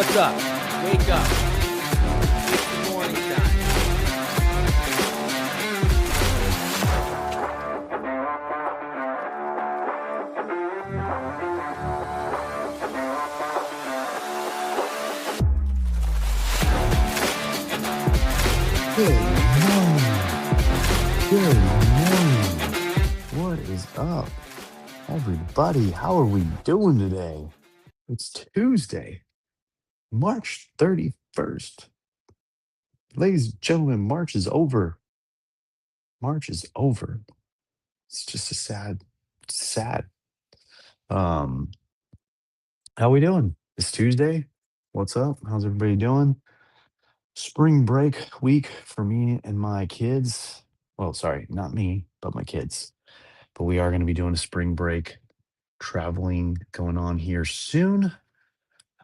What's up? Wake up. It's morning time. Good morning. Good morning. What is up, everybody? How are we doing today? It's Tuesday, March 31st. Ladies and gentlemen, March is over. March is over. It's just a sad. Um, how we doing? It's Tuesday. What's up? How's everybody doing? Spring break week for me and my kids. Well, sorry, not me, but my kids. But we are going to be doing a spring break traveling going on here soon.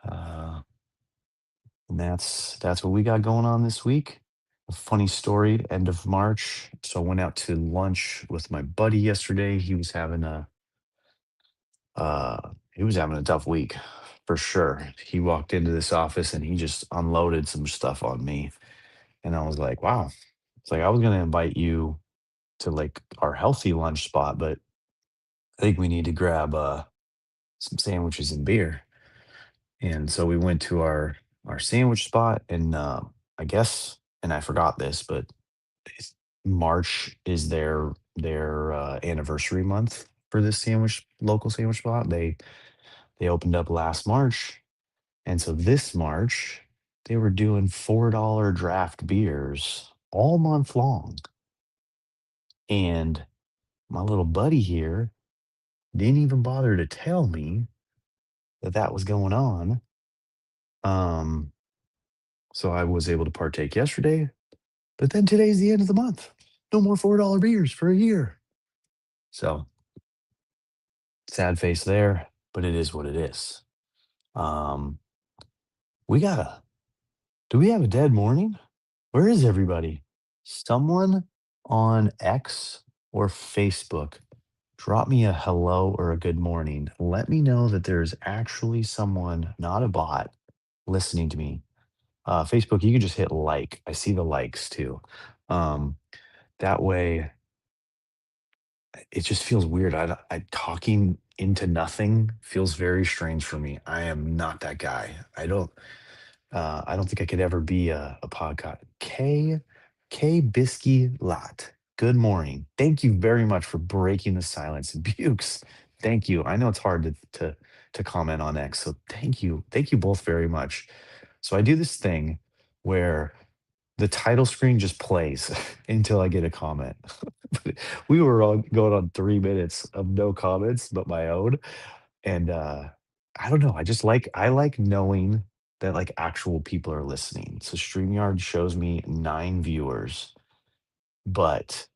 Uh, and that's what we got going on this week. A funny story, end of March. So I went out to lunch with my buddy yesterday. He was having a tough week for sure. He walked into this office and he just unloaded some stuff on me. And I was like, wow. It's like I was gonna invite you to like our healthy lunch spot, but I think we need to grab some sandwiches and beer. And so we went to our sandwich spot, and I guess, and I forgot this, but it's, March is their anniversary month for this sandwich local sandwich spot. They opened up last March, and so this March they were doing $4 draft beers all month long. And my little buddy here didn't even bother to tell me that that was going on. Um, so I was able to partake yesterday. But then today's the end of the month. No more $4 beers for a year. So sad face there, but it is what it is. Um, we gotta, do we have a dead morning? Where is everybody? Someone on X or Facebook, drop me a hello or a good morning. Let me know that there's actually someone, not a bot, listening to me. Facebook, you can just hit like. I see the likes too. Um, that way it just feels weird. I talking into nothing feels very strange for me. I am not that guy. I don't think I could ever be a podcast. K Bisky Lot. Good morning. Thank you very much for breaking the silence. Bukes. Thank you. I know it's hard to comment on X. So thank you. Thank you both very much. So I do this thing where the title screen just plays until I get a comment. But we were on going on 3 minutes of no comments but my own. And I don't know. I like knowing that like actual people are listening. So StreamYard shows me 9 viewers, but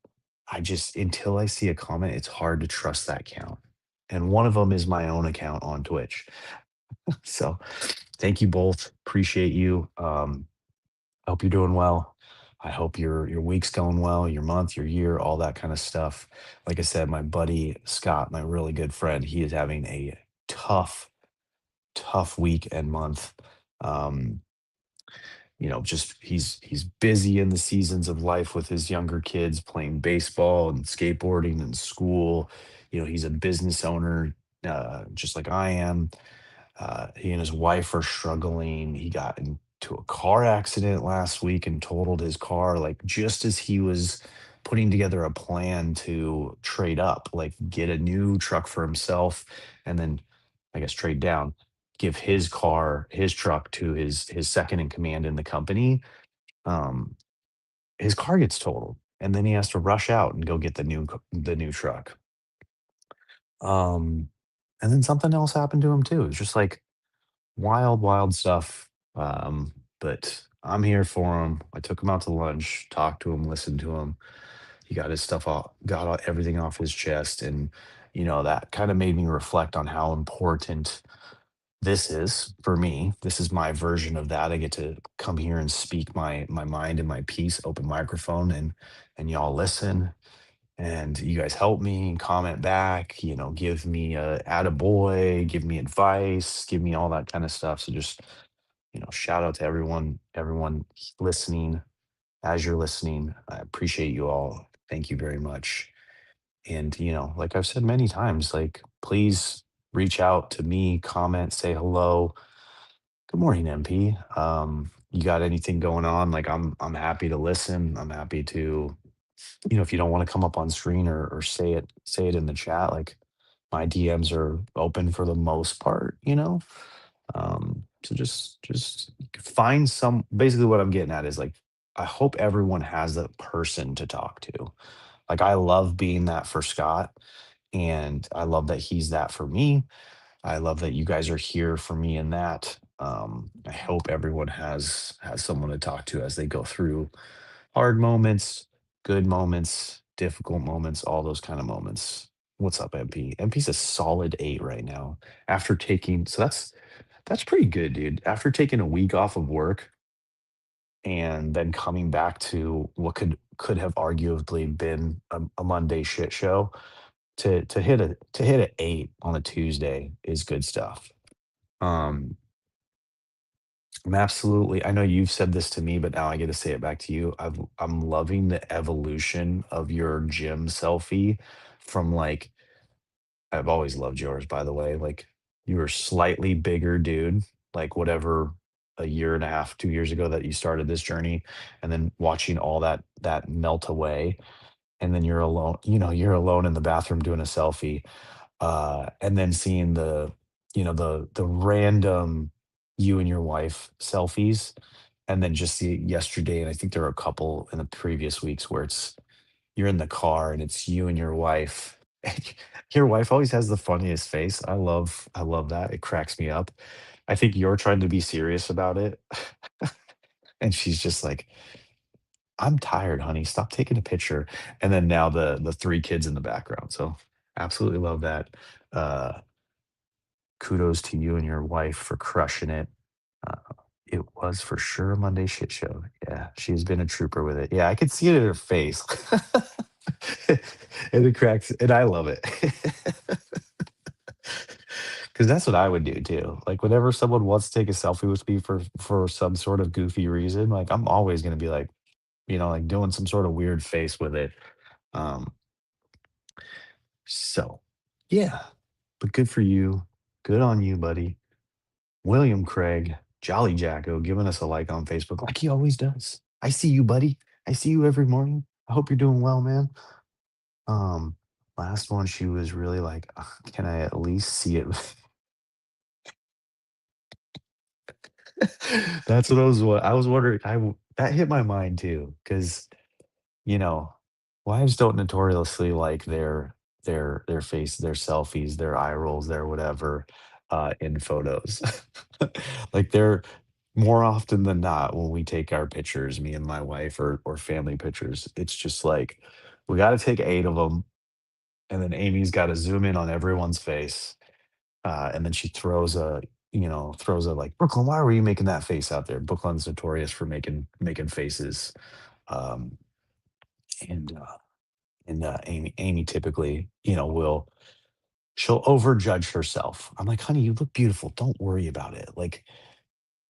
I just until I see a comment, it's hard to trust that count. And one of them is my own account on Twitch. So thank you both. Appreciate you. I hope you're doing well. I hope your week's going well, your month, your year, all that kind of stuff. Like I said, my buddy Scott, my really good friend, he is having a tough, tough week and month. Um, just he's busy in the seasons of life with his younger kids, playing baseball and skateboarding and school. He's a business owner, just like I am. He and his wife are struggling. He got into a car accident last week and totaled his car, like just as he was putting together a plan to trade up, like get a new truck for himself, and then I guess trade down, give his truck to his second in command in the company. Um, his car gets totaled, and then he has to rush out and go get the new truck. Um, and then something else happened to him too. It's just like wild, wild stuff. But I'm here for him. I took him out to lunch, talked to him, listened to him. He got his stuff off, everything off his chest, and that kind of made me reflect on how important this is for me. This is my version of that. I get to come here and speak my mind and my piece, open microphone, and y'all listen, and you guys help me and comment back, give me a attaboy, give me advice, give me all that kind of stuff. So just shout out to everyone listening. As you're listening, I appreciate you all. Thank you very much. And, like I've said many times, like, please reach out to me, comment, say hello. Good morning, MP. You got anything going on? Like, I'm happy to listen. I'm happy to, if you don't want to come up on screen or say it in the chat, like my DMs are open for the most part. So just find some, basically what I'm getting at is like, I hope everyone has a person to talk to. Like, I love being that for Scott, and I love that he's that for me. I love that you guys are here for me in that. I hope everyone has someone to talk to as they go through hard moments, good moments, difficult moments, all those kind of moments. What's up, MP? MP's a solid 8 right now after taking, so that's pretty good, dude. After taking a week off of work and then coming back to what could have arguably been a Monday shit show, to hit a 8 on a Tuesday is good stuff. Um, I'm absolutely, I know you've said this to me, but now I get to say it back to you. I'm loving the evolution of your gym selfie from, like, I've always loved yours, by the way. Like, you were slightly bigger dude, like whatever, a year and a half, 2 years ago that you started this journey, and then watching all that melt away, and then you're alone in the bathroom doing a selfie, and then seeing the random you and your wife selfies, and then just see yesterday, and I think there were a couple in the previous weeks where you're in the car and it's you and your wife. Your wife always has the funniest face. I love that. It cracks me up. I think you're trying to be serious about it, and she's just like, "I'm tired, honey. Stop taking a picture." And then now the 3 kids in the background. So, absolutely love that. Uh, Kudos to you and your wife for crushing it. Uh, it was for sure a Monday shit show. Yeah, she's been a trooper with it. Yeah, I could see it in her face. And it cracks, and I love it. Because that's what I would do too. Like, whenever someone wants to take a selfie with me for some sort of goofy reason, like, I'm always gonna be like, like doing some sort of weird face with it. Um, so yeah, but good for you. Good on you, buddy. William Craig, Jolly Jacko, giving us a like on Facebook like he always does. I see you, buddy. I see you every morning. I hope you're doing well, man. Um, Last one, she was really like, "Ugh, can I at least see it?" That's what I was wondering. That hit my mind too, because you know, wives don't notoriously like their face, their selfies, their eye rolls, their whatever, in photos. Like, they're more often than not, when we take our pictures, me and my wife, or family pictures, it's just like, we gotta take 8 of them, and then Amy's gotta zoom in on everyone's face, and then she throws a, like, "Brooklyn, why were you making that face out there?" Brooklyn's notorious for making faces, um, and Amy typically, she'll overjudge herself. I'm like, "Honey, you look beautiful. Don't worry about it." Like,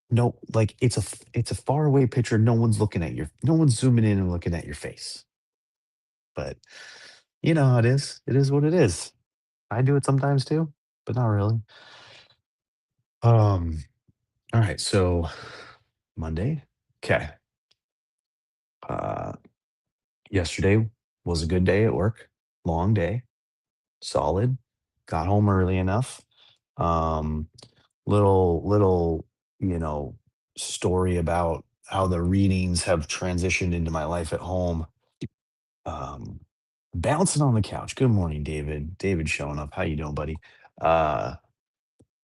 no, like, it's a far away picture. No one's zooming in and looking at your face. But you know how it is. It is what it is. I do it sometimes too, but not really. Um, all right, so Monday. Okay. Uh Yesterday was a good day at work. Long day, solid. Got home early enough. Um little, you know, story about how the readings have transitioned into my life at home. Um, Bouncing on the couch. Good morning, David. David showing up. How you doing, buddy? Uh,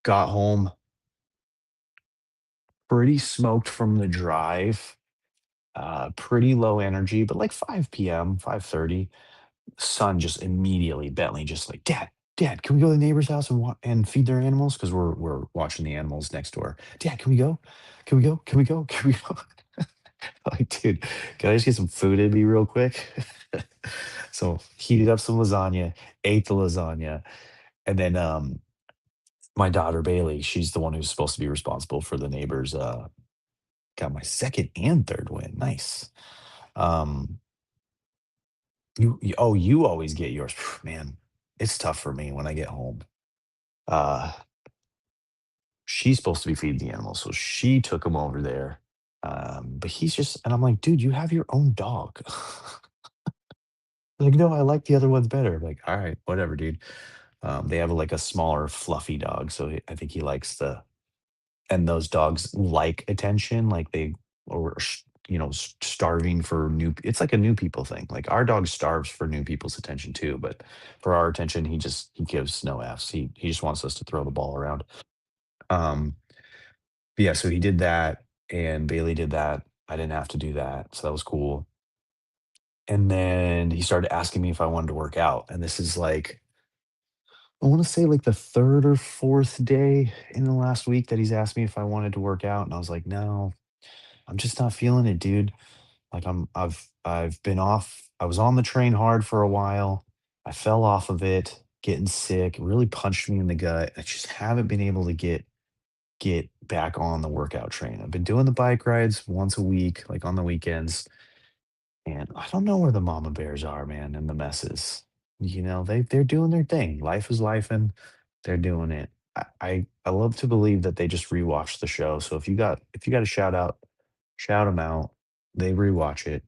got home pretty smoked from the drive. Pretty low energy, but like 5 p.m., 5:30. Son just immediately, Bentley just like, Dad, can we go to the neighbor's house and feed their animals? Because we're watching the animals next door. Dad, can we go? Can we go? Can we go? Can we go? Like, dude, can I just get some food in me real quick? So heated up some lasagna, ate the lasagna, and then my daughter Bailey, she's the one who's supposed to be responsible for the neighbors. Got my second and third win. Nice. Um, oh, you always get yours, man. It's tough for me when I get home. Uh, she's supposed to be feeding the animals, so she took him over there. But he's just, and I'm like, dude, you have your own dog. Like, no, I like the other ones better. I'm like, all right, whatever, dude. They have like a smaller, fluffy dog, so I think he likes the. And those dogs like attention, like they or starving for new. It's like a new people thing. Like our dog starves for new people's attention too, but for our attention, he gives no f's. He just wants us to throw the ball around. Um, yeah, so he did that, and Bailey did that. I didn't have to do that, so that was cool. And then he started asking me if I wanted to work out, and this is like I want to say like the third or fourth day in the last week that he's asked me if I wanted to work out, and I was like, no, I'm just not feeling it, dude. Like I've been off. I was on the train hard for a while. I fell off of it, getting sick. It really punched me in the gut. I just haven't been able to get back on the workout train. I've been doing the bike rides once a week, like on the weekends, and I don't know where the mama bears are, man, and the messes. They're doing their thing. Life is life, and they're doing it. I love to believe that they just rewatch the show. So if you got a shout out, shout them out. They rewatch it.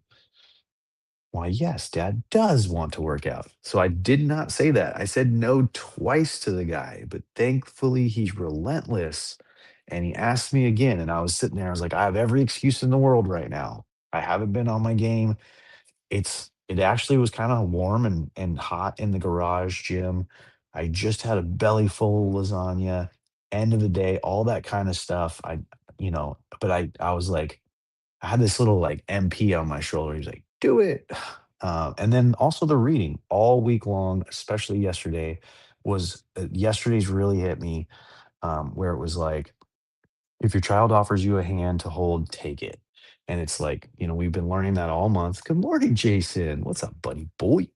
Why, yes, dad does want to work out. So I did not say that. I said no twice to the guy, but thankfully he's relentless. And he asked me again. And I was sitting there, I was like, I have every excuse in the world right now. I haven't been on my game. It actually was kind of warm and hot in the garage gym. I just had a belly full of lasagna. End of the day, all that kind of stuff. But I was like, I had this little like MP on my shoulder. He's like, do it. And then also the reading all week long, especially yesterday, yesterday's really hit me, where it was like, if your child offers you a hand to hold, take it. And it's like, we've been learning that all month. Good morning, Jason. What's up, buddy boy?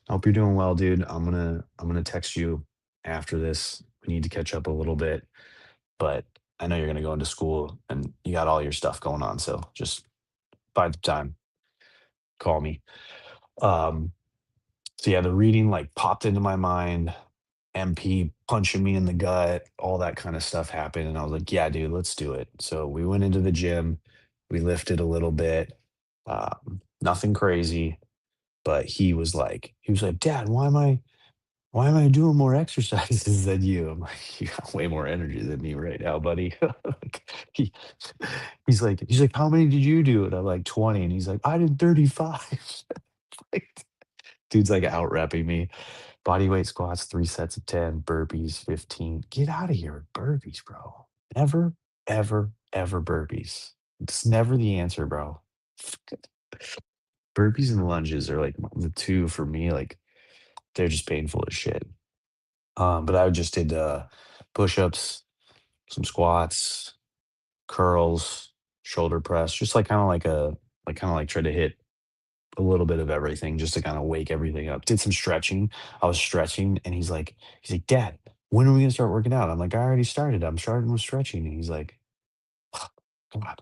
I hope you're doing well, dude. I'm gonna text you after this. We need to catch up a little bit, but I know you're gonna go into school and you got all your stuff going on. So just find the time, call me. Um, so yeah, the reading like popped into my mind. MP punching me in the gut, all that kind of stuff happened. And I was like, yeah, dude, let's do it. So we went into the gym, we lifted a little bit, nothing crazy, but he was like, Dad, why am I doing more exercises than you? I'm like, you got way more energy than me right now, buddy. Like, he, he's like, how many did you do? And I'm like, 20. And he's like, I did 35. Like, dude's like out repping me. Body weight squats, 3 sets of 10, burpees, 15. Get out of here with burpees, bro. Never, ever, ever burpees. It's never the answer, bro. Burpees and lunges are like the two for me, like they're just painful as shit. But I just did push-ups, some squats, curls, shoulder press, just like kind of like try to hit a little bit of everything just to kind of wake everything up. Did some stretching. I was stretching and he's like, Dad, when are we gonna start working out? I'm like, I already started. I'm starting with stretching. And he's like, God,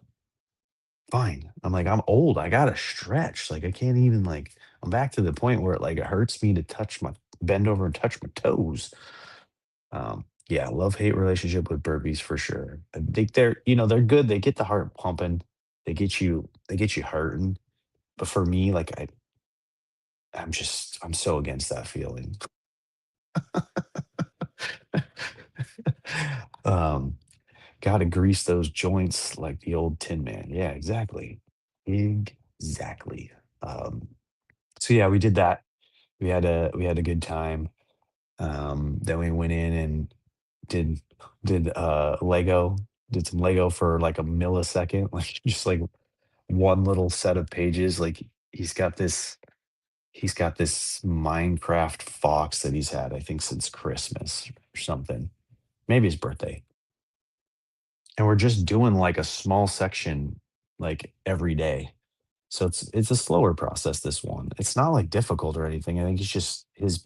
fine. I'm like, I'm old. I gotta stretch. Like I can't even I'm back to the point where it hurts me to bend over and touch my toes. Yeah, love-hate relationship with burpees for sure. I think they're good. They get the heart pumping. They get you hurting. But for me, I'm so against that feeling. Um, Gotta grease those joints like the old Tin Man. Yeah, exactly. Exactly. Um, so yeah, we did that. We had a good time. Then we went in and did did Lego, did some Lego for like a millisecond, like just like one little set of pages. Like he's got this he's got this Minecraft fox that he's had, I think, since Christmas or something. Maybe his birthday. And we're just doing like a small section like every day. So it's a slower process, this one. It's not like difficult or anything. I think it's just his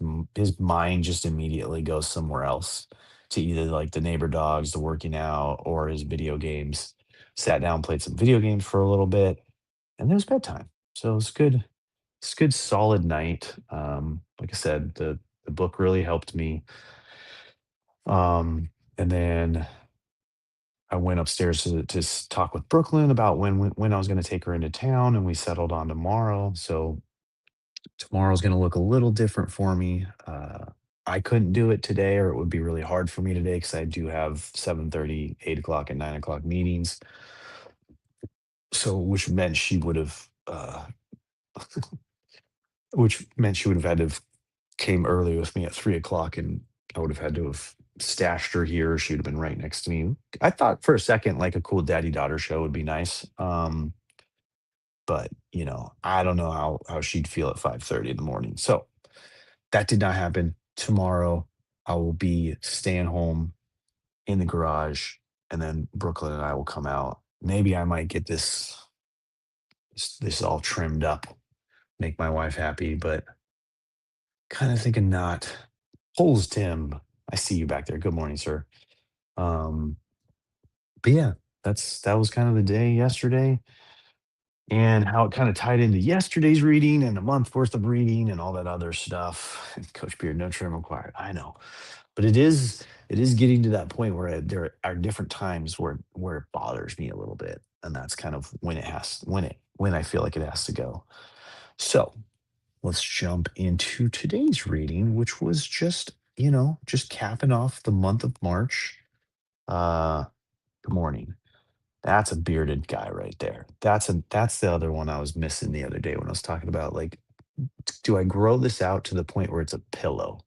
mind just immediately goes somewhere else. to either like the neighbor dogs, the working out, or his video games. Sat down, played some video games for a little bit, and it was bedtime. So it was good. It's a good solid night. Like I said, the book really helped me. And then I went upstairs to talk with Brooklyn about when I was going to take her into town, and we settled on tomorrow. So tomorrow's going to look a little different for me. I couldn't do it today, or it would be really hard for me today because I do have 7:30, 8 o'clock, and 9 o'clock meetings. So, which meant she would have had to have came early with me at 3 o'clock, and I would have had to have stashed her here. She would have been right next to me. I thought for a second like a cool daddy daughter show would be nice. But I don't know how she'd feel at 5:30 in the morning. So that did not happen. Tomorrow, I will be staying home in the garage, and then Brooklyn and I will come out. Maybe I might get this all trimmed up, make my wife happy, but kind of thinking not. Holes Tim, I see you back there. Good morning, sir. Um, but yeah, that was kind of the day yesterday, and how it kind of tied into yesterday's reading and a month worth of reading and all that other stuff. Coach Beard, no trim required. I know. But it is getting to that point where there are different times where it bothers me a little bit, and that's kind of when I feel like it has to go. So let's jump into today's reading, which was just capping off the month of March. Uh, Good morning. That's a bearded guy right there. That's the other one I was missing the other day when I was talking about like, do I grow this out to the point where it's a pillow?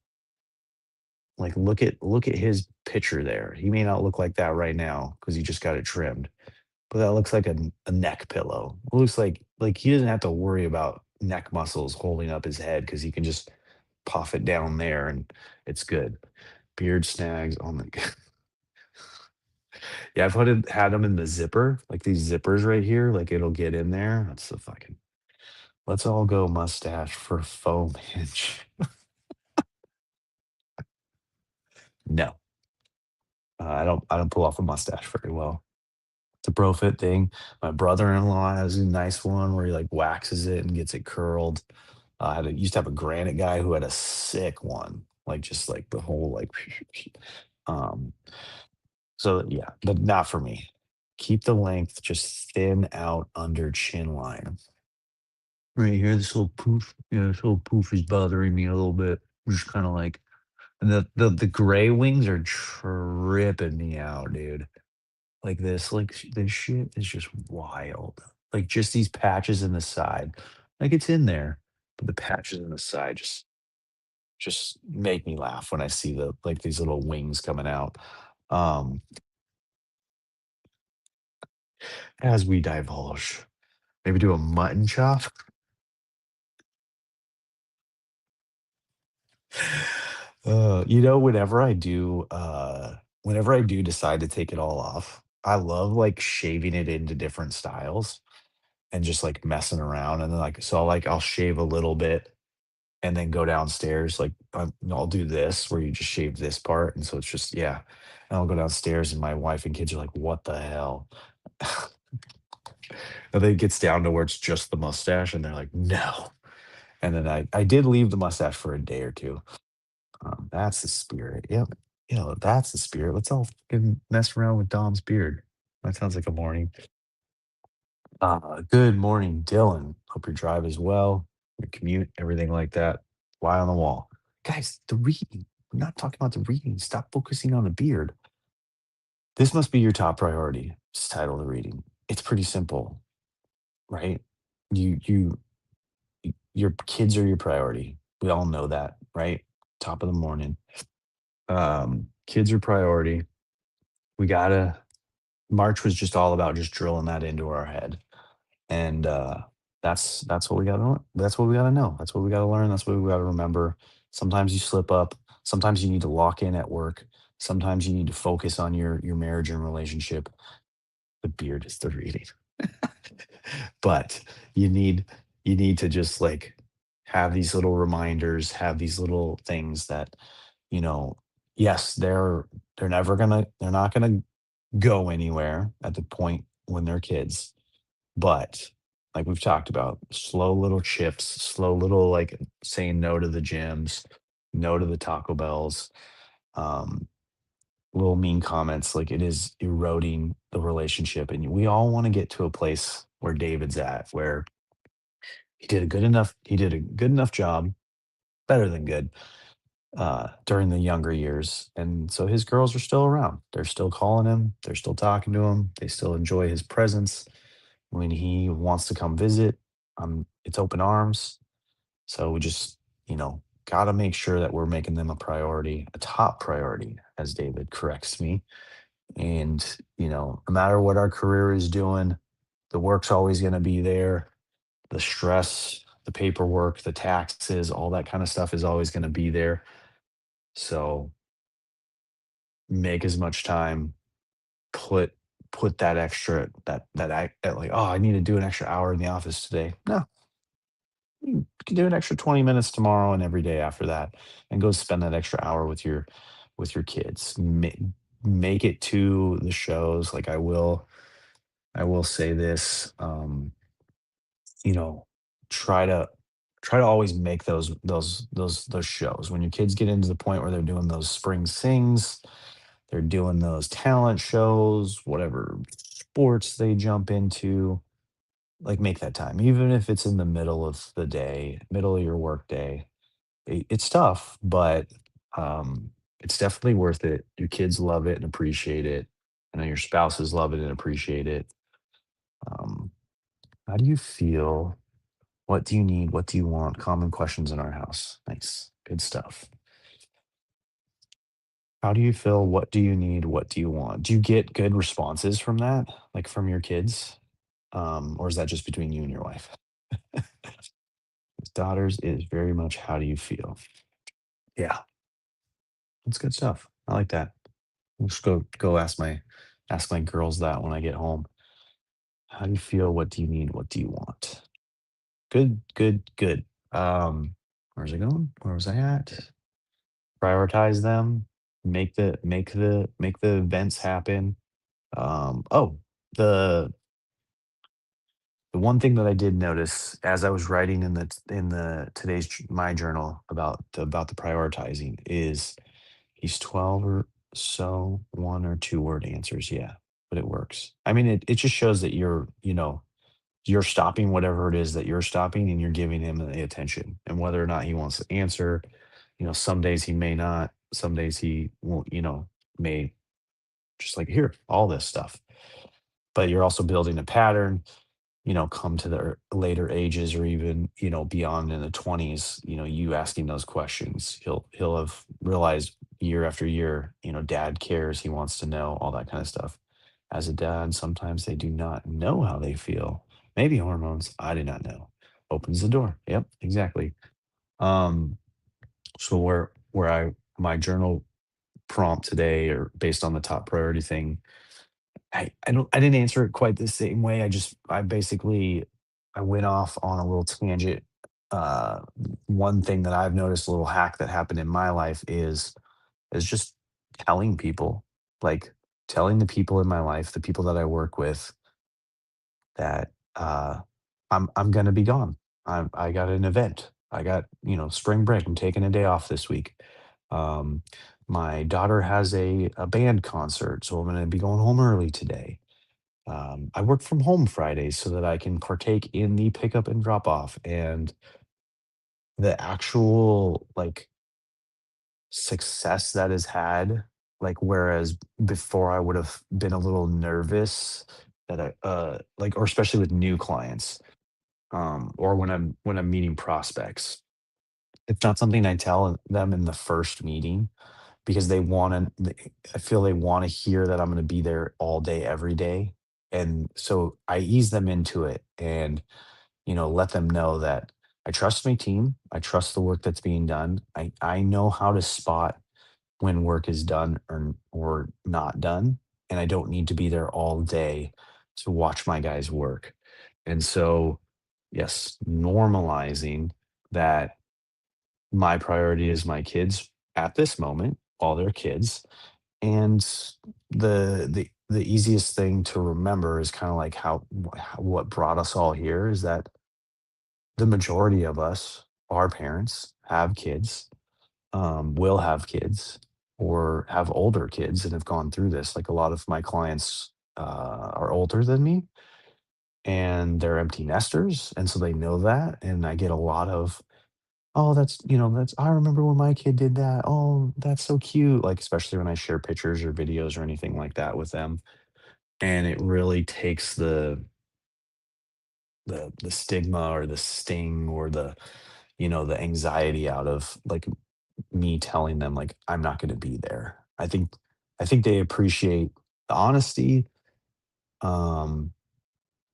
Like, look at his picture there. He may not look like that right now because he just got it trimmed, but that looks like a neck pillow. It looks like he doesn't have to worry about neck muscles holding up his head because he can just puff it down there and it's good. Beard snags. Oh my god. Yeah, I've had them in the zipper, like these zippers right here. Like it'll get in there. That's the fucking. Let's all go mustache for foam hinge. No, I don't pull off a mustache very well. It's a Profit thing. My brother-in-law has a nice one where he like waxes it and gets it curled. Used to have a granite guy who had a sick one, like just like the whole like. um. So yeah, but not for me. Keep the length just thin out under chin line. Right here, this little poof. Yeah, this little poof is bothering me a little bit. Just kind of like, and the gray wings are tripping me out, dude. Like this shit is just wild. Like just these patches in the side, like it's in there, but the patches in the side just make me laugh when I see these little wings coming out. Um, as we divulge, maybe do a mutton chop. Whenever I do decide to take it all off, I love like shaving it into different styles and just like messing around. And then I'll shave a little bit and then go downstairs. Like I'll do this where you just shave this part, and so it's just yeah. And I'll go downstairs, and my wife and kids are like, "What the hell?" And then it gets down to where it's just the mustache, and they're like, "No." And then I did leave the mustache for a day or two. That's the spirit. Yep. That's the spirit. Let's all fucking mess around with Dom's beard. That sounds like a morning. Good morning, Dylan. Hope your drive is well, your commute, everything like that. Fly on the wall. Guys, the reading. We're not talking about the reading. Stop focusing on the beard. This must be your top priority. Just title the reading. It's pretty simple, right? You your kids are your priority. We all know that, right? Top of the morning. Kids are priority. We gotta March was just all about just drilling that into our head. And that's what we gotta that's what we gotta know. That's what we gotta learn. That's what we gotta remember. Sometimes you slip up. Sometimes you need to lock in at work. Sometimes you need to focus on your marriage and relationship. The beard is the reading. But you need you need to just like have these little reminders, have these little things that, you know, yes, they're not gonna go anywhere at the point when they're kids, but like we've talked about, slow little chips, slow little like saying no to the gyms, no to the Taco Bells, um, little mean comments, like it is eroding the relationship. And we all want to get to a place where David's at, where he did a good enough job, better than good, during the younger years. And so his girls are still around. They're still calling him, they're still talking to him, they still enjoy his presence. When he wants to come visit, it's open arms. So we just, got to make sure that we're making them a priority, a top priority, as David corrects me. And, no matter what our career is doing, the work's always going to be there. The stress, the paperwork, the taxes, all that kind of stuff is always going to be there. So make as much time, put put that extra that I that like, oh, I need to do an extra hour in the office today. No, you can do an extra 20 minutes tomorrow and every day after that, and go spend that extra hour with your kids. Make it to the shows. Like I will say this, you know, try to try to always make those shows. When your kids get into the point where they're doing those spring sings, they're doing those talent shows, whatever sports they jump into, like make that time. Even if it's in the middle of the day, middle of your work day. It's tough, but it's definitely worth it. Your kids love it and appreciate it. I know your spouses love it and appreciate it. Um, how do you feel? What do you need? What do you want? Common questions in our house. Nice. Good stuff. How do you feel? What do you need? What do you want? Do you get good responses from that? Like from your kids? Or is that just between you and your wife? Daughters is very much how do you feel? Yeah, that's good stuff. I like that. I'll just go ask my girls that when I get home. How do you feel? What do you need? What do you want? Good, good, good. Where's it going? Where was I at? Prioritize them, make the events happen. Oh, the the one thing that I did notice as I was writing in the today's my journal about the prioritizing is he's 12 or so, one or two word answers. Yeah, but it works. I mean, it just shows that you're stopping whatever it is that you're stopping and you're giving him the attention. And whether or not he wants to answer, some days he may not, some days he won't, may just like here, all this stuff. But you're also building a pattern, come to the later ages or even, beyond in the 20s, you asking those questions. He'll have realized year after year, dad cares, he wants to know, all that kind of stuff. As a dad, sometimes they do not know how they feel. Maybe hormones, I do not know. Opens the door. Yep, exactly. Um, so where my journal prompt today or based on the top priority thing, I didn't answer it quite the same way. I basically I went off on a little tangent. Uh, One thing that I've noticed, a little hack that happened in my life is just telling people, like telling the people in my life, the people that I work with, that I'm gonna be gone. I got an event. I got, spring break. I'm taking a day off this week. Um, my daughter has a band concert, so I'm gonna be going home early today. I work from home Fridays so that I can partake in the pickup and drop off, and the actual like success that is had, like whereas before I would have been a little nervous that like, or especially with new clients, or when I'm meeting prospects. It's not something I tell them in the first meeting because I feel they want to hear that I'm going to be there all day, every day. And so I ease them into it and, let them know that I trust my team. I trust the work that's being done. I know how to spot when work is done or not done. And I don't need to be there all day to watch my guys work. And so, yes, normalizing that my priority is my kids at this moment, all their kids. And the easiest thing to remember is kind of like what brought us all here is that the majority of us, our parents, have kids, will have kids, or have older kids and have gone through this. Like a lot of my clients are older than me, and they're empty nesters, and so they know that. And I get a lot of, oh, that's I remember when my kid did that. Oh, that's so cute. Like especially when I share pictures or videos or anything like that with them, and it really takes the stigma or the sting or the anxiety out of like me telling them like I'm not going to be there. I think they appreciate the honesty, um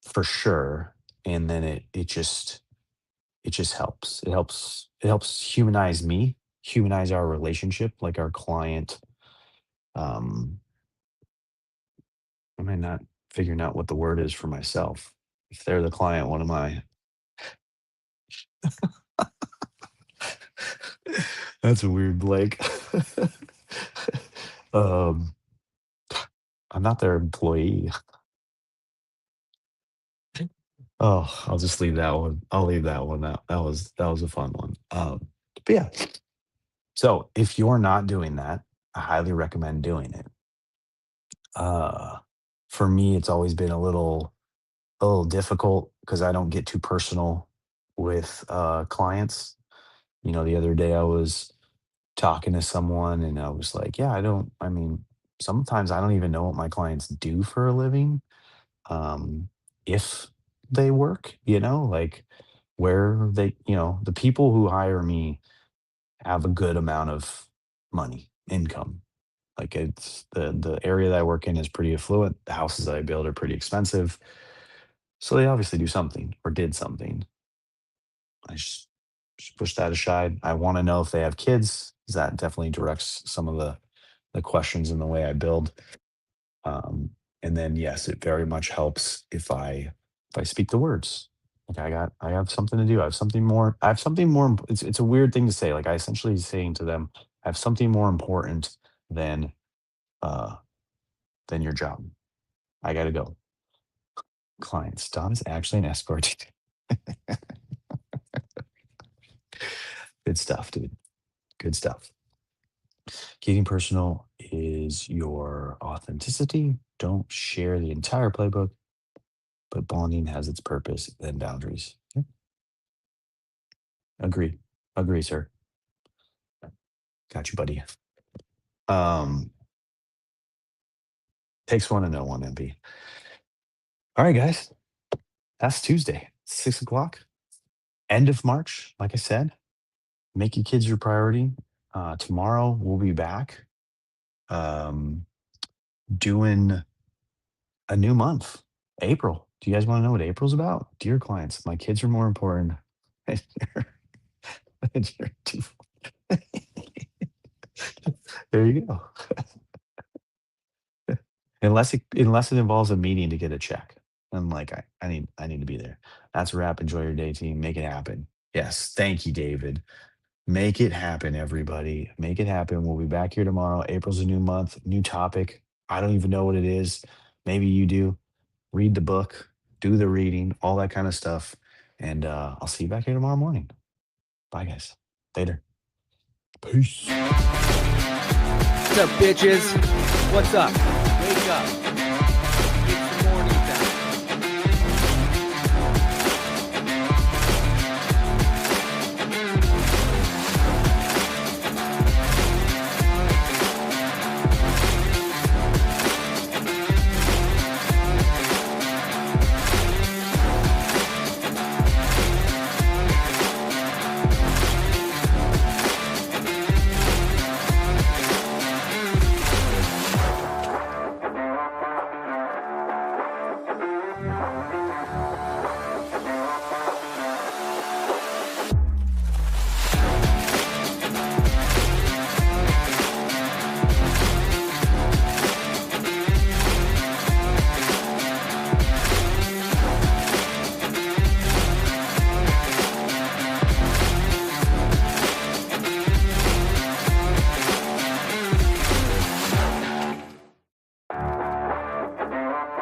for sure. And then it just helps. It helps humanize me, humanize our relationship, like our client. um am I not figuring out what the word is for myself? If they're the client, what am I? That's a weird Blake. um I'm not their employee. Oh, I'll just leave that one. I'll leave that one out. That was a fun one. But yeah. So if you're not doing that, I highly recommend doing it. Uh, for me, it's always been a little difficult because I don't get too personal with clients. The other day I was talking to someone and I was like, yeah, I mean, sometimes I don't even know what my clients do for a living. um, if they work, like where the people who hire me have a good amount of money, income. Like it's the area that I work in is pretty affluent. The houses that I build are pretty expensive. So they obviously do something or did something. I just push that aside. I want to know if they have kids, 'cause that definitely directs some of the questions in the way I build. Um, and then yes, it very much helps if I speak the words. Like I have something to do. I have something more. It's a weird thing to say. Like I essentially saying to them, I have something more important than uh than your job. I gotta go. Clients. Don is actually an escort. Good stuff, dude. Good stuff. Keeping personal is your authenticity. Don't share the entire playbook, but bonding has its purpose and boundaries. Yeah, agree. Agree, sir. Got you, buddy. Um, takes one to know one, MP. All right, guys. That's Tuesday, 6 o'clock. End of March. Like I said, make your kids your priority. Tomorrow we'll be back, um, doing a new month, April. Do you guys want to know what April's about? Dear clients, my kids are more important. than your two- there you go. Unless it involves a meeting to get a check. I'm like, I need to be there. That's a wrap. Enjoy your day, team. Make it happen. Yes. Thank you, David. Make it happen, everybody. Make it happen. We'll be back here tomorrow. April's a new month, new topic. I don't even know what it is. Maybe you do. Read the book, do the reading, all that kind of stuff. And I'll see you back here tomorrow morning. Bye, guys. Later. Peace. What's up, bitches? What's up?